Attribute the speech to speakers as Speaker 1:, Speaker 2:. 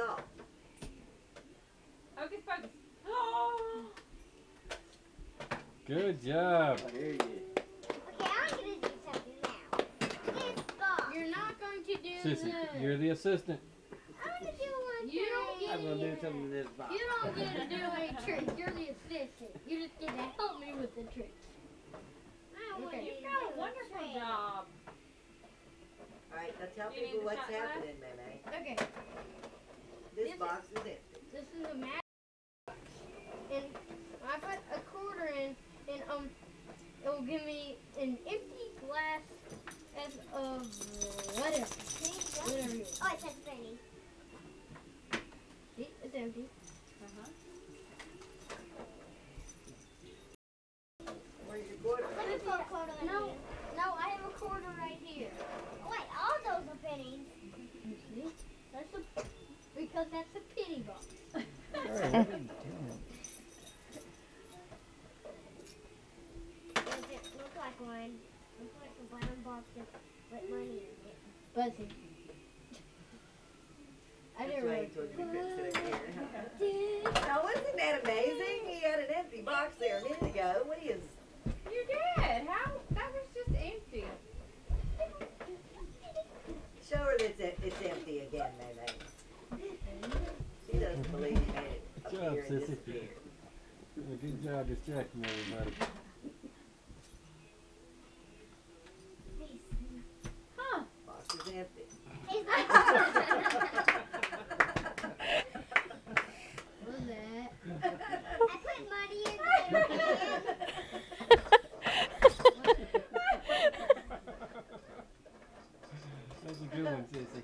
Speaker 1: off.
Speaker 2: Hocus pocus.
Speaker 3: Good job.
Speaker 4: I hear you.
Speaker 5: Okay, I'm gonna do something now. This box.
Speaker 6: You're not going to do
Speaker 3: Sissy,
Speaker 6: this.
Speaker 3: you're the assistant.
Speaker 5: I'm gonna do one
Speaker 6: You don't
Speaker 5: thing.
Speaker 6: get
Speaker 4: I'm gonna do something to this box.
Speaker 6: You don't get to do any tricks. You're the assistant. You just get to help me with the tricks.
Speaker 5: I don't
Speaker 6: Okay.
Speaker 5: want
Speaker 2: You've
Speaker 5: to
Speaker 2: got
Speaker 5: do
Speaker 2: a wonderful
Speaker 5: trick.
Speaker 2: job.
Speaker 1: Alright, now tell
Speaker 2: Do you need
Speaker 1: people
Speaker 2: the
Speaker 1: what's
Speaker 2: shot glass?
Speaker 1: happening, Meme.
Speaker 6: Okay.
Speaker 1: This
Speaker 6: This
Speaker 1: box is empty.
Speaker 6: This is a magic box, and I put a quarter in, and it will give me an empty glass as of whatever. Whatever you want.
Speaker 5: Oh, it says penny.
Speaker 6: See, it's empty.
Speaker 2: Uh-huh.
Speaker 1: Where's your quarter?
Speaker 5: Let me put a quarter in
Speaker 6: No,
Speaker 5: here.
Speaker 6: no, I have a quarter right here.
Speaker 5: Wait, all those are pennies.
Speaker 6: You see? Because that's a pity box.
Speaker 5: Does it look like one? Looks like a brown box with money in it.
Speaker 6: Buzzy. I
Speaker 1: That's
Speaker 6: didn't
Speaker 1: why
Speaker 6: really.
Speaker 1: he told you to sit up here. Now, isn't that amazing? He had an empty box there a minute ago. What is?
Speaker 2: You did. How? That was just empty.
Speaker 1: Show her that it's empty again, Meme. She doesn't believe he made it
Speaker 3: Good job,
Speaker 1: appear and
Speaker 3: Sissy.
Speaker 1: disappear.
Speaker 3: Good job distracting everybody.
Speaker 2: Huh.
Speaker 1: Box is empty.
Speaker 5: It's like
Speaker 6: What was that?
Speaker 5: I put money in there.
Speaker 3: That's a good one, Sissy.